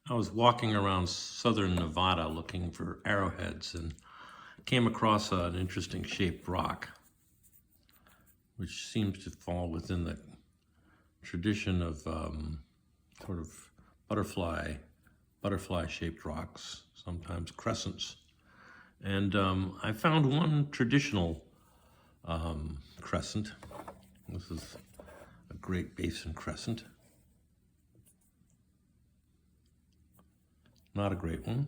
I was walking around southern Nevada looking for arrowheads and came across an interesting shaped rock, which seems to fall within the tradition of sort of butterfly shaped rocks, sometimes crescents. And I found one traditional crescent. This is a Great Basin Crescent. Not a great one,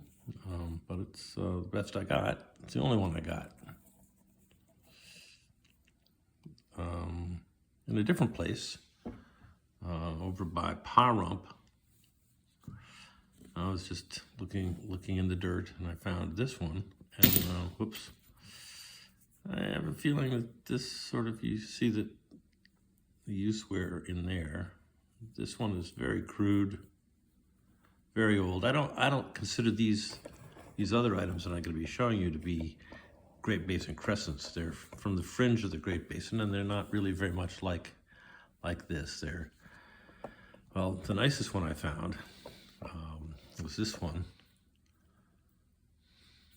but it's the best I got. It's the only one I got. In a different place, over by Pahrump, I was just looking in the dirt, and I found this one. And whoops, I have a feeling that this sort of, you see that the use wear in there. This one is very crude, very old. I don't consider these other items that I'm going to be showing you to be Great Basin Crescents. They're from the fringe of the Great Basin, and they're not really very much like this. They're, well, the nicest one I found was this one,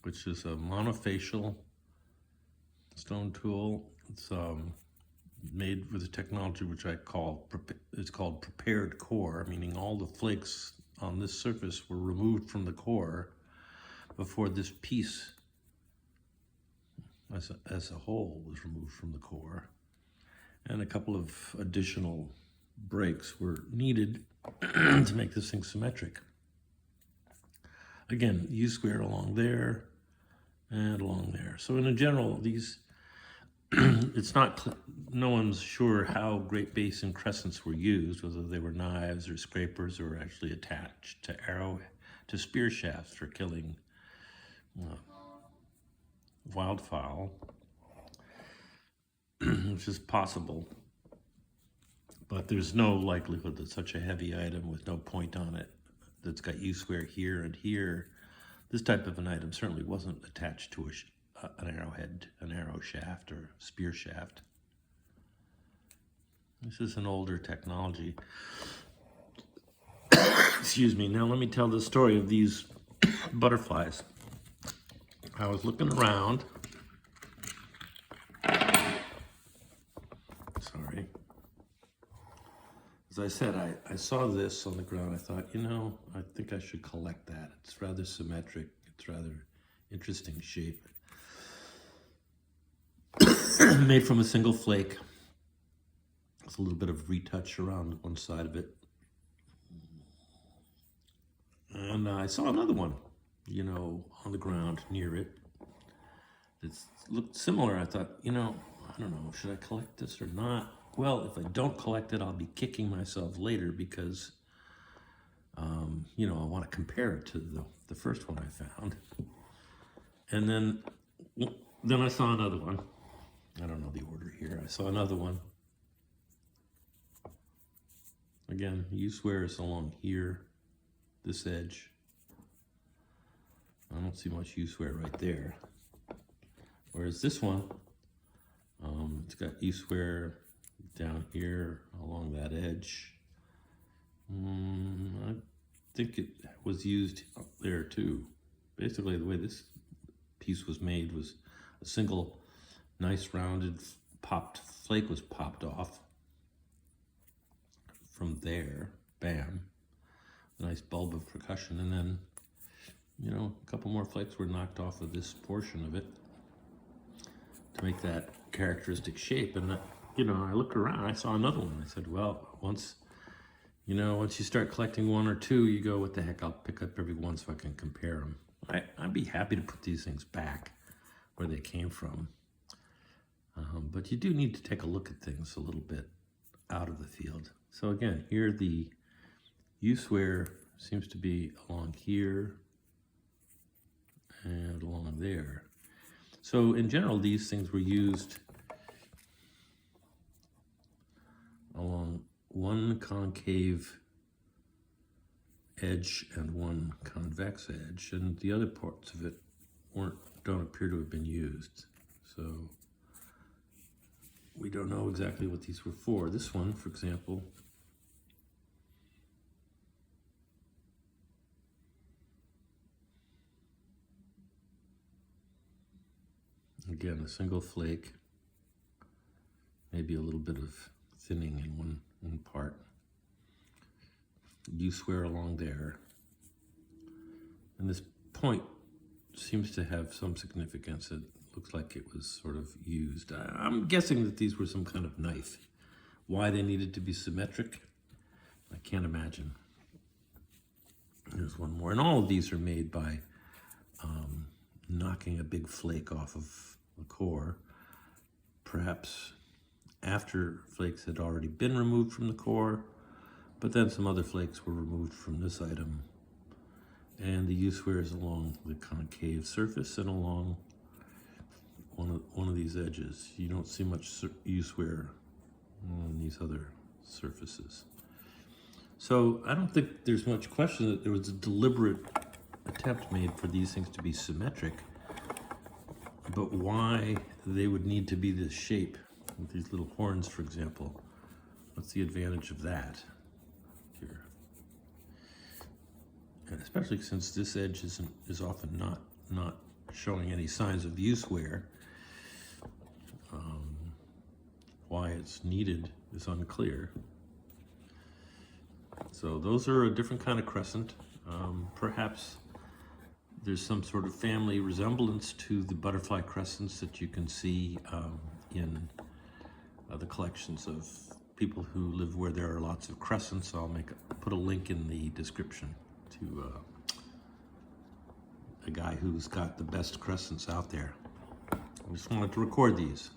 which is a monofacial stone tool. It's made with a technology which it's called prepared core, meaning all the flakes on this surface were removed from the core before this piece as a whole was removed from the core. And a couple of additional breaks were needed to make this thing symmetric. Again, U-square along there and along there. So in general, these, it's not, no one's sure how Great Basin Crescents were used, whether they were knives or scrapers or actually attached to spear shafts for killing wildfowl, which is possible. But there's no likelihood that such a heavy item with no point on it, that's got U-square here and here, this type of an item certainly wasn't attached to an arrowhead, an arrow shaft or spear shaft. This is an older technology. Excuse me. Now let me tell the story of these butterflies. I was looking around. Sorry. As I said, I saw this on the ground. I thought, I think I should collect that. It's rather symmetric. It's rather interesting shape. Made from a single flake. There's a little bit of retouch around one side of it. And I saw another one, on the ground near it. It looked similar. I thought, I don't know, should I collect this or not? Well, if I don't collect it, I'll be kicking myself later because, I want to compare it to the first one I found. And then I saw another one. I don't know the order here. I saw another one. Again, U-square is along here, this edge. I don't see much U-square right there. Whereas this one, it's got U-square down here along that edge. I think it was used up there too. Basically, the way this piece was made was a single nice rounded popped flake was popped off from there, bam, a nice bulb of percussion, and then, a couple more flakes were knocked off of this portion of it to make that characteristic shape. And I looked around, I saw another one. I said, well, once you start collecting one or two, you go, what the heck, I'll pick up every one so I can compare them. I'd be happy to put these things back where they came from. But you do need to take a look at things a little bit out of the field. So again, here the U-square seems to be along here and along there. So in general, these things were used along one concave edge and one convex edge, and the other parts of it don't appear to have been used. So we don't know exactly what these were for. This one, for example, Again, a single flake, maybe a little bit of thinning in one part. U-square along there. And this point seems to have some significance. It looks like it was sort of used. I'm guessing that these were some kind of knife. Why they needed to be symmetric, I can't imagine. There's one more. And all of these are made by knocking a big flake off of the core, perhaps after flakes had already been removed from the core, but then some other flakes were removed from this item. And the U-squares along the concave surface and along one of these edges. You don't see much U-square on these other surfaces. So I don't think there's much question that there was a deliberate attempt made for these things to be symmetric, but why they would need to be this shape with these little horns, for example. What's the advantage of that here? And especially since this edge is often not showing any signs of U-square, why it's needed is unclear. So those are a different kind of crescent. Perhaps there's some sort of family resemblance to the butterfly crescents that you can see in the collections of people who live where there are lots of crescents. I'll put a link in the description to a guy who's got the best crescents out there. I just wanted to record these.